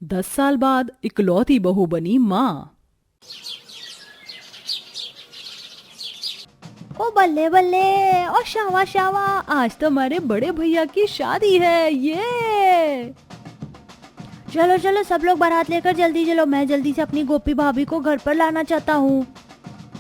10 साल बाद इकलौती बहू बनी माँ। ओ बल्ले बल्ले, ओ शावा शावा, आज तो हमारे बड़े भैया की शादी है। ये चलो चलो सब लोग बारात लेकर जल्दी चलो, मैं जल्दी से अपनी गोपी भाभी को घर पर लाना चाहता हूँ।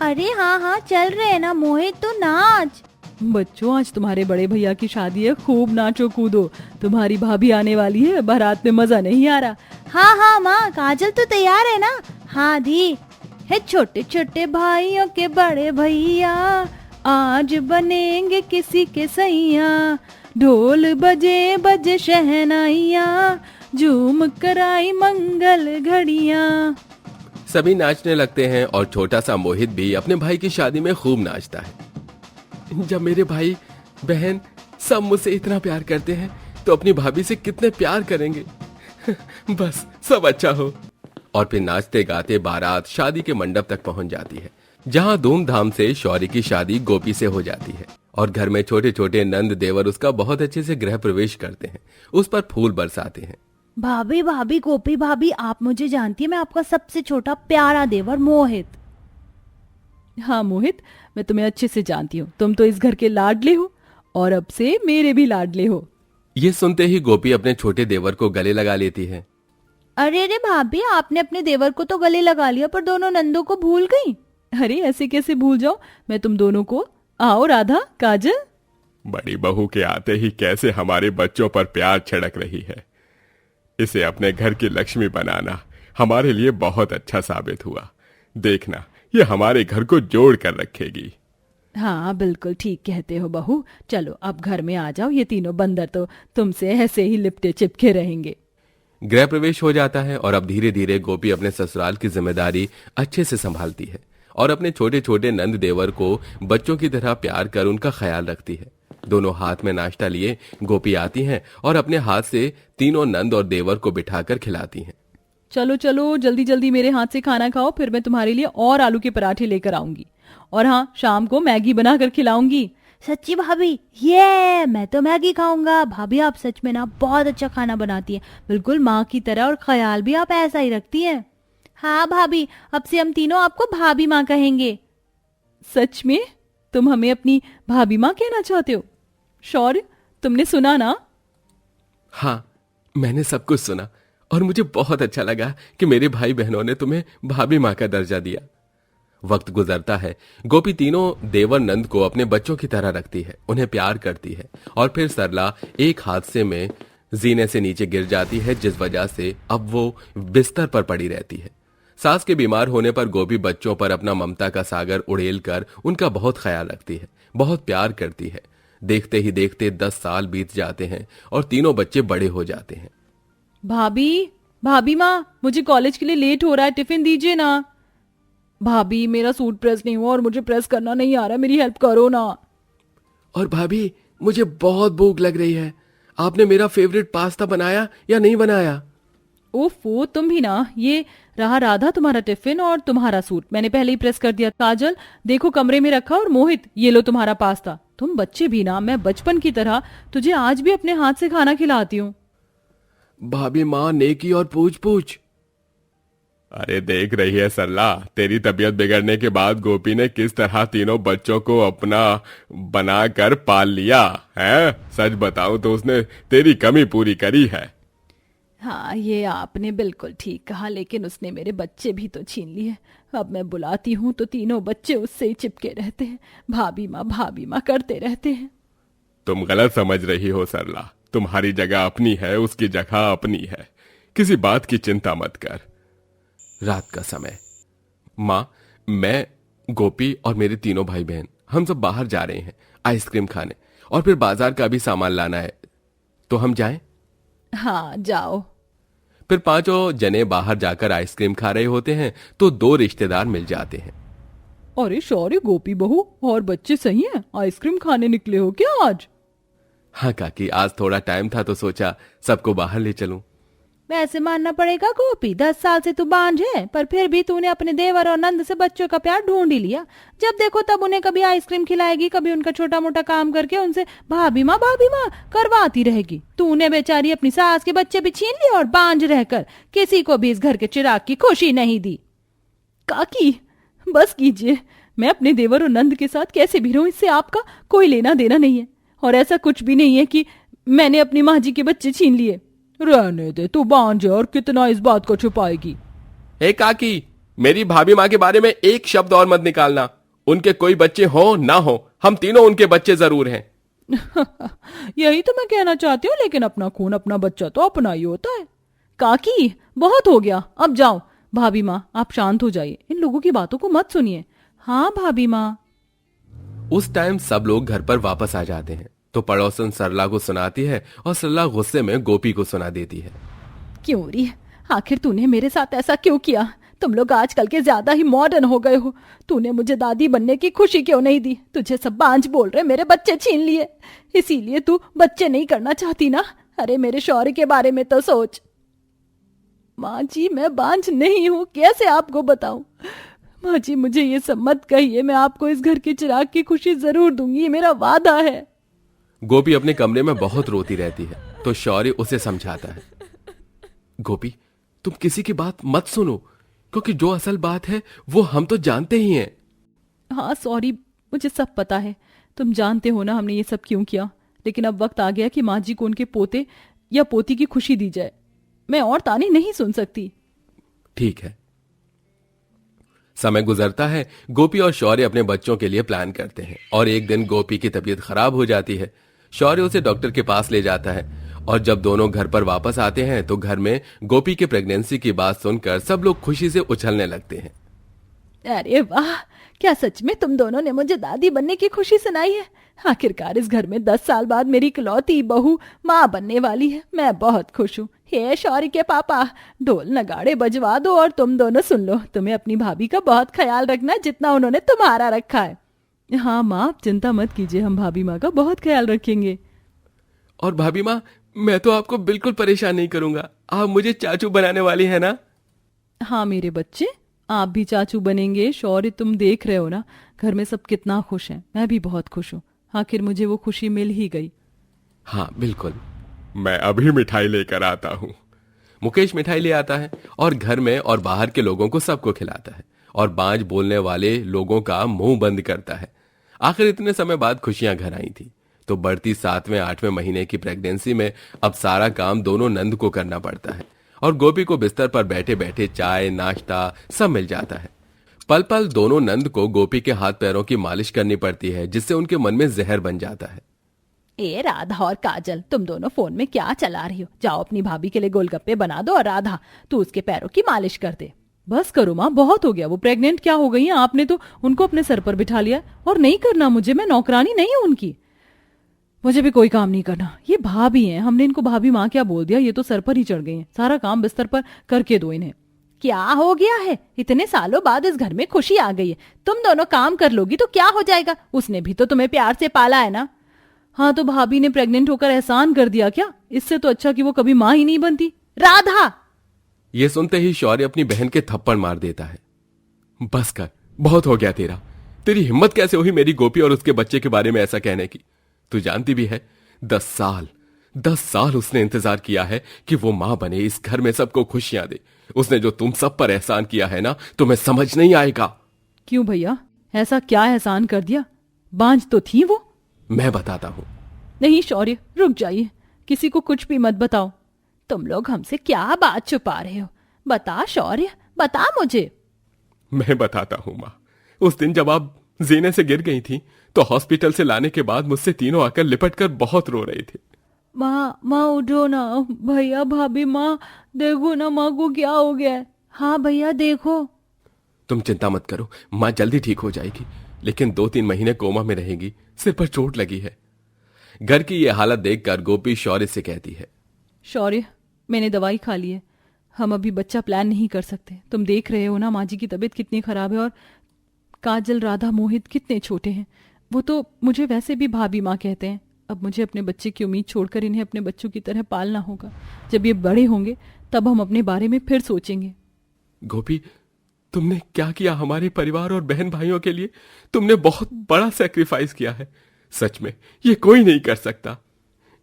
अरे हाँ हाँ चल रहे हैं ना मोहित, तो नाच। बच्चों आज तुम्हारे बड़े भैया की शादी है, खूब नाचो कूदो, तुम्हारी भाभी आने वाली है, बारात में मजा नहीं आ रहा। हाँ हाँ माँ, काजल तो तैयार है ना? हाँ दी है। छोटे छोटे भाइयों के बड़े भैया आज बनेंगे किसी के सैया, ढोल बजे बजे शहनाइया, झूम कराई मंगल घड़िया। सभी नाचने लगते हैं और छोटा सा मोहित भी अपने भाई की शादी में खूब नाचता है। जब मेरे भाई बहन सब मुझसे इतना प्यार करते हैं तो अपनी भाभी से कितने प्यार करेंगे। बस सब अच्छा हो। और फिर नाचते गाते बारात शादी के मंडप तक पहुंच जाती है, जहां धूमधाम से शौर्य की शादी गोपी से हो जाती है और घर में छोटे छोटे नंद देवर उसका बहुत अच्छे से गृह प्रवेश करते हैं, उस पर फूल बरसाते हैं। भाभी भाभी गोपी भाभी, आप मुझे जानती है, मैं आपका सबसे छोटा प्यारा देवर मोहित। हाँ मोहित, मैं तुम्हें अच्छे से जानती हूँ, तुम तो इस घर के लाडले हो और अब से मेरे भी लाडले हो। ये सुनते ही गोपी अपने छोटे देवर को गले लगा लेती है। अरे अरे भाभी, आपने अपने देवर को तो गले लगा लिया पर दोनों नंदों को भूल गई। अरे ऐसे कैसे भूल जाओ मैं तुम दोनों को। आओ राधा काजल। बड़ी बहू के आते ही कैसे हमारे बच्चों पर प्यार छिड़क रही है। इसे अपने घर की लक्ष्मी बनाना हमारे लिए बहुत अच्छा साबित हुआ। देखना ये हमारे घर को जोड़ कर रखेगी। हाँ बिल्कुल ठीक कहते हो बहू, चलो अब घर में आ जाओ, ये तीनों बंदर तो तुमसे ऐसे ही लिपटे चिपके रहेंगे। गृह प्रवेश हो जाता है और अब धीरे धीरे गोपी अपने ससुराल की जिम्मेदारी अच्छे से संभालती है और अपने छोटे छोटे नंद देवर को बच्चों की तरह प्यार कर उनका ख्याल रखती है। दोनों हाथ में नाश्ता लिए गोपी आती हैं और अपने हाथ से तीनों नंद और देवर को बिठाकर खिलाती हैं। चलो चलो जल्दी जल्दी मेरे हाथ से खाना खाओ, फिर मैं तुम्हारे लिए और आलू के पराठे लेकर आऊंगी, और हाँ शाम को मैगी बनाकर खिलाऊंगी। सच्ची भाभी, ये मैं तो मैगी खाऊंगा। भाभी आप सच में ना बहुत अच्छा खाना बनाती है, बिल्कुल माँ की तरह, और ख्याल भी आप ऐसा ही रखती है। हाँ भाभी, अब से हम तीनों आपको भाभी माँ कहेंगे। सच में तुम हमें अपनी भाभी माँ कहना चाहते हो? शौर्य तुमने सुना ना? हाँ मैंने सब कुछ सुना और मुझे बहुत अच्छा लगा कि मेरे भाई बहनों ने तुम्हें भाभी माँ का दर्जा दिया। वक्त गुजरता है, गोपी तीनों देवर नंद को अपने बच्चों की तरह रखती है, उन्हें प्यार करती है, और फिर सरला एक हादसे में जीने से नीचे गिर जाती है, जिस वजह से अब वो बिस्तर पर पड़ी रहती है। सास के बीमार होने पर गोपी बच्चों पर अपना ममता का सागर उड़ेल कर उनका बहुत ख्याल रखती है, बहुत प्यार करती है। देखते ही देखते 10 साल बीत जाते हैं और तीनों बच्चे बड़े हो जाते हैं। भाभी भाभी माँ, मुझे कॉलेज के लिए लेट हो रहा है, टिफिन दीजिए ना। भाभी मेरा सूट प्रेस नहीं हुआ और मुझे प्रेस करना नहीं आ रहा, मेरी हेल्प करो ना। और भाभी मुझे बहुत भूख लग रही है, आपने मेरा फेवरेट पास्ता बनाया या नहीं बनाया? ओफो तुम भी ना, ये रहा राधा तुम्हारा टिफिन और तुम्हारा सूट मैंने पहले ही प्रेस कर दिया। काजल देखो कमरे में रखा, और मोहित ये लो तुम्हारा पास्ता। तुम बच्चे भी ना, मैं बचपन की तरह तुझे आज भी अपने हाथ से खाना खिलाती हूँ। भाभी माँ नेकी और पूछ पूछ। अरे देख रही है सरला, तेरी तबीयत बिगड़ने के बाद गोपी ने किस तरह तीनों बच्चों को अपना बनाकर पाल लिया है। सच बताऊं तो उसने तेरी कमी पूरी करी है। हाँ ये आपने बिल्कुल ठीक कहा, लेकिन उसने मेरे बच्चे भी तो छीन लिए। अब मैं बुलाती हूँ तो तीनों बच्चे उससे ही चिपके रहते हैं, भाभी माँ करते रहते हैं। तुम गलत समझ रही हो सरला, तुम्हारी जगह अपनी है, उसकी जगह अपनी है, किसी बात की चिंता मत कर। रात का समय, माँ मैं गोपी और मेरे तीनों भाई बहन हम सब बाहर जा रहे हैं आइसक्रीम खाने, और फिर बाजार का भी सामान लाना है, तो हम जाएं? हाँ जाओ। फिर पांचों जने बाहर जाकर आइसक्रीम खा रहे होते हैं तो 2 रिश्तेदार मिल जाते हैं। अरे शौर्य, गोपी बहू और बच्चे सही हैं, आइसक्रीम खाने निकले हो क्या आज? हाँ काकी, आज थोड़ा टाइम था तो सोचा सबको बाहर ले चलूं। वैसे मानना पड़ेगा गोपी, 10 साल से तू बांझ है, पर फिर भी तूने अपने देवर और नंद से बच्चों का प्यार ढूंढ ही लिया। जब देखो तब उन्हें कभी आइसक्रीम खिलाएगी, कभी उनका छोटा मोटा काम करके उनसे भाभी माँ करवाती रहेगी। तूने बेचारी अपनी सास के बच्चे भी छीन लिए और बांझ रहकर किसी को भी इस घर के चिराग की खुशी नहीं दी। काकी बस कीजिए, मैं अपने देवर और नंद के साथ कैसे भी रहूं, इससे आपका कोई लेना देना नहीं है। और ऐसा कुछ भी नहीं है कि मैंने अपनी माँ जी के बच्चे छीन लिए। रहने दे, तू बांझ है और कितना इस बात को छुपाएगी। हे काकी, मेरी भाभी माँ के बारे में एक शब्द और मत निकालना। उनके कोई बच्चे हो ना हो, हम तीनों उनके बच्चे जरूर हैं। यही तो मैं कहना चाहती हूँ, लेकिन अपना खून अपना बच्चा तो अपना ही होता है। काकी बहुत हो गया, अब जाओ। भाभी माँ आप शांत हो जाइए, इन लोगों की बातों को मत सुनिए। हाँ भाभी माँ। उस टाइम सब लोग घर पर वापस आ जाते हैं तो पड़ोसन सरला को सुनाती है और सरला गुस्से में गोपी को सुना देती है। क्यों री, आखिर तूने मेरे साथ ऐसा क्यों किया? तुम लोग आजकल के ज्यादा ही मॉडर्न हो गए हो। तूने मुझे दादी बनने की खुशी क्यों नहीं दी? तुझे सब बांझ बोल रहे, मेरे बच्चे छीन लिए, इसीलिए तू बच्चे नहीं करना चाहती ना? अरे मेरे शौर्य के बारे में तो सोच। माँ जी मैं बांझ नहीं हूँ, कैसे आपको बताऊं? माँ जी मुझे ये सब मत कहिए, मैं आपको इस घर के चिराग की खुशी जरूर दूंगी, ये मेरा वादा है। गोपी अपने कमरे में बहुत रोती रहती है तो शौर्य उसे समझाता है। गोपी तुम किसी की बात मत सुनो, क्योंकि जो असल बात है वो हम तो जानते ही हैं। हाँ सॉरी, मुझे सब पता है। तुम जानते हो ना हमने ये सब क्यों किया, लेकिन अब वक्त आ गया कि माँ जी को उनके पोते या पोती की खुशी दी जाए। मैं और ताने नहीं सुन सकती। ठीक है। समय गुजरता है, गोपी और शौर्य अपने बच्चों के लिए प्लान करते हैं और एक दिन गोपी की तबीयत खराब हो जाती है। शौर्य उसे डॉक्टर के पास ले जाता है और जब दोनों घर पर वापस आते हैं तो घर में गोपी के प्रेगनेंसी की बात सुनकर सब लोग खुशी से उछलने लगते हैं। अरे वाह, क्या सच में तुम दोनों ने मुझे दादी बनने की खुशी सुनाई है? आखिरकार इस घर में 10 साल बाद मेरी इकलौती बहू माँ बनने वाली है। मैं बहुत खुश हूँ। हे शौर्य के पापा, ढोल नगाड़े बजवा दो और तुम दोनों सुन लो। तुम्हें अपनी भाभी का बहुत ख्याल रखना जितना उन्होंने तुम्हारा रखा है। हाँ माँ आप चिंता मत कीजिए, हम भाभी माँ का बहुत ख्याल रखेंगे। और भाभी माँ मैं तो आपको बिल्कुल परेशान नहीं करूंगा, आप मुझे चाचू बनाने वाली है ना? हाँ मेरे बच्चे, आप भी चाचू बनेंगे। शौर्य तुम देख रहे हो ना घर में सब कितना खुश हैं, मैं भी बहुत खुश हूँ। आखिर मुझे वो खुशी मिल ही गई। हाँ बिल्कुल। मैं अभी मिठाई लेकर आता हूँ। मुकेश मिठाई ले आता है और घर में और बाहर के लोगों को सबको खिलाता है और बांझ बोलने वाले लोगों का मुंह बंद करता है। आखिर इतने समय बाद खुशियां घर आई थी तो बढ़ती 7वें 8वें महीने की प्रेगनेंसी में अब सारा काम दोनों नंद को करना पड़ता है और गोपी को बिस्तर पर बैठे बैठे चाय नाश्ता सब मिल जाता है। पल पल दोनों नंद को गोपी के हाथ पैरों की मालिश करनी पड़ती है जिससे उनके मन में जहर बन जाता है। ए राधा और काजल, तुम दोनों फोन में क्या चला रही हो? जाओ अपनी भाभी के लिए गोलगप्पे बना दो और राधा तू उसके पैरों की मालिश कर दे। बस करो माँ, बहुत हो गया। वो प्रेग्नेंट क्या हो गई हैं? आपने तो उनको अपने सर पर बिठा लिया। और नहीं करना मुझे, मैं नौकरानी नहीं हूं उनकी। मुझे भी कोई काम नहीं करना। ये भाभी हैं, हमने इनको भाभी माँ क्या बोल दिया, ये तो सर पर ही चढ़ गई हैं। सारा काम बिस्तर पर करके दो इन्हें। क्या हो गया है? इतने सालों बाद इस घर में खुशी आ गई है, तुम दोनों काम कर लोगी तो क्या हो जाएगा? उसने भी तो तुम्हें प्यार से पाला है ना। हाँ तो भाभी ने प्रेग्नेंट होकर एहसान कर दिया क्या? इससे तो अच्छा कि वो कभी माँ ही नहीं बनती। राधा! ये सुनते ही शौर्य अपनी बहन के थप्पड़ मार देता है। बस कर, बहुत हो गया तेरा। तेरी हिम्मत कैसे हुई मेरी गोपी और उसके बच्चे के बारे में ऐसा कहने की? तू जानती भी है 10 साल उसने इंतजार किया है कि वो मां बने, इस घर में सबको खुशियां दे। उसने जो तुम सब पर एहसान किया है ना, तुम्हें समझ नहीं आएगा। क्यों भैया, ऐसा क्या एहसान कर दिया? बांझ तो थी वो। मैं बताता हूं। नहीं शौर्य, रुक जाइए, किसी को कुछ भी मत बताओ। तुम लोग हमसे क्या बात छुपा रहे हो? बता शौर्य, बता मुझे। मैं बताता हूँ माँ। उस दिन जब आप जीने से गिर गई थी तो हॉस्पिटल से लाने के बाद मुझसे तीनों आकर लिपट कर बहुत रो रहे थे। माँ उठो ना। भैया भाभी, माँ देखो ना माँ को क्या हो गया है। हाँ भैया देखो। तुम चिंता मत करो, मां जल्दी ठीक हो जाएगी, लेकिन 2-3 महीने कोमा में रहेगी, सिर पर चोट लगी है। घर की यह हालत देखकर गोपी शौर्य से कहती है, शौर्य मैंने दवाई खा ली है, हम अभी बच्चा प्लान नहीं कर सकते। तुम देख रहे हो ना माँ जी की तबीयत कितनी खराब है और काजल राधा मोहित कितने छोटे हैं। वो तो मुझे वैसे भी भाभी माँ कहते हैं। अब मुझे अपने बच्चे की उम्मीद छोड़कर इन्हें अपने बच्चों की तरह पालना होगा। जब ये बड़े होंगे तब हम अपने बारे में फिर सोचेंगे। गोपी, तुमने क्या किया हमारे परिवार और बहन भाइयों के लिए? तुमने बहुत बड़ा सेक्रीफाइस किया है, सच में ये कोई नहीं कर सकता।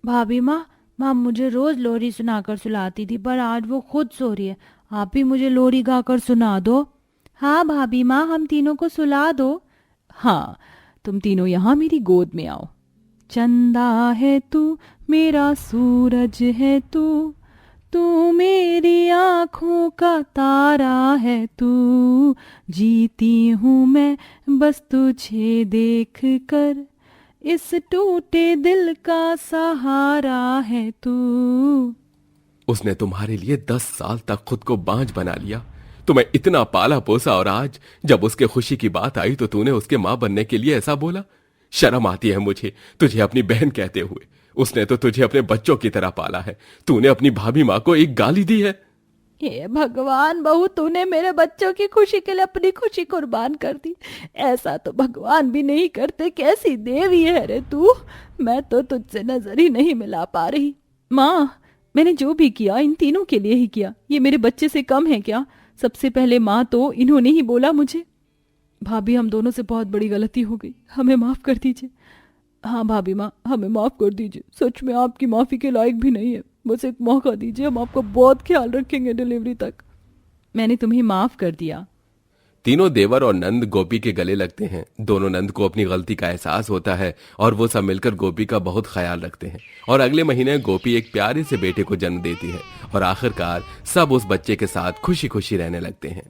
भाभी माँ, माँ मुझे रोज लोरी सुनाकर सुलाती थी, पर आज वो खुद सो रही है। आप भी मुझे लोरी गाकर सुना दो। हाँ भाभी माँ, हम तीनों को सुला दो। हाँ, तुम तीनों यहाँ मेरी गोद में आओ। चंदा है तू, मेरा सूरज है तू, तू मेरी आँखों का तारा है तू, जीती हूँ मैं बस तुझे देख कर, इस टूटे दिल का सहारा है तू। उसने तुम्हारे लिए 10 साल तक खुद को बांझ बना लिया, तुम्हें इतना पाला पोसा, और आज जब उसके खुशी की बात आई तो तूने उसके मां बनने के लिए ऐसा बोला। शर्म आती है मुझे तुझे अपनी बहन कहते हुए। उसने तो तुझे अपने बच्चों की तरह पाला है, तूने अपनी भाभी माँ को एक गाली दी है। हे भगवान, बहू तूने मेरे बच्चों की खुशी के लिए अपनी खुशी कुर्बान कर दी। ऐसा तो भगवान भी नहीं करते। कैसी देवी है रे तू, मैं तो तुझसे नजर ही नहीं मिला पा रही। माँ, मैंने जो भी किया इन तीनों के लिए ही किया। ये मेरे बच्चे से कम है क्या? सबसे पहले माँ तो इन्होंने ही बोला मुझे। भाभी, हम दोनों से बहुत बड़ी गलती हो गई, हमें माफ कर दीजिए। हाँ भाभी माँ, हमें माफ कर दीजिए। सच में आपकी माफी के लायक भी नहीं है, बस एक मौका दीजिए, हम आपका बहुत ख्याल रखेंगे डिलीवरी तक। मैंने तुम्हें माफ कर दिया। तीनों देवर और नंद गोपी के गले लगते हैं। दोनों नंद को अपनी गलती का एहसास होता है और वो सब मिलकर गोपी का बहुत ख्याल रखते हैं। और अगले महीने गोपी एक प्यारे से बेटे को जन्म देती है और आखिरकार सब उस बच्चे के साथ खुशी खुशी रहने लगते हैं।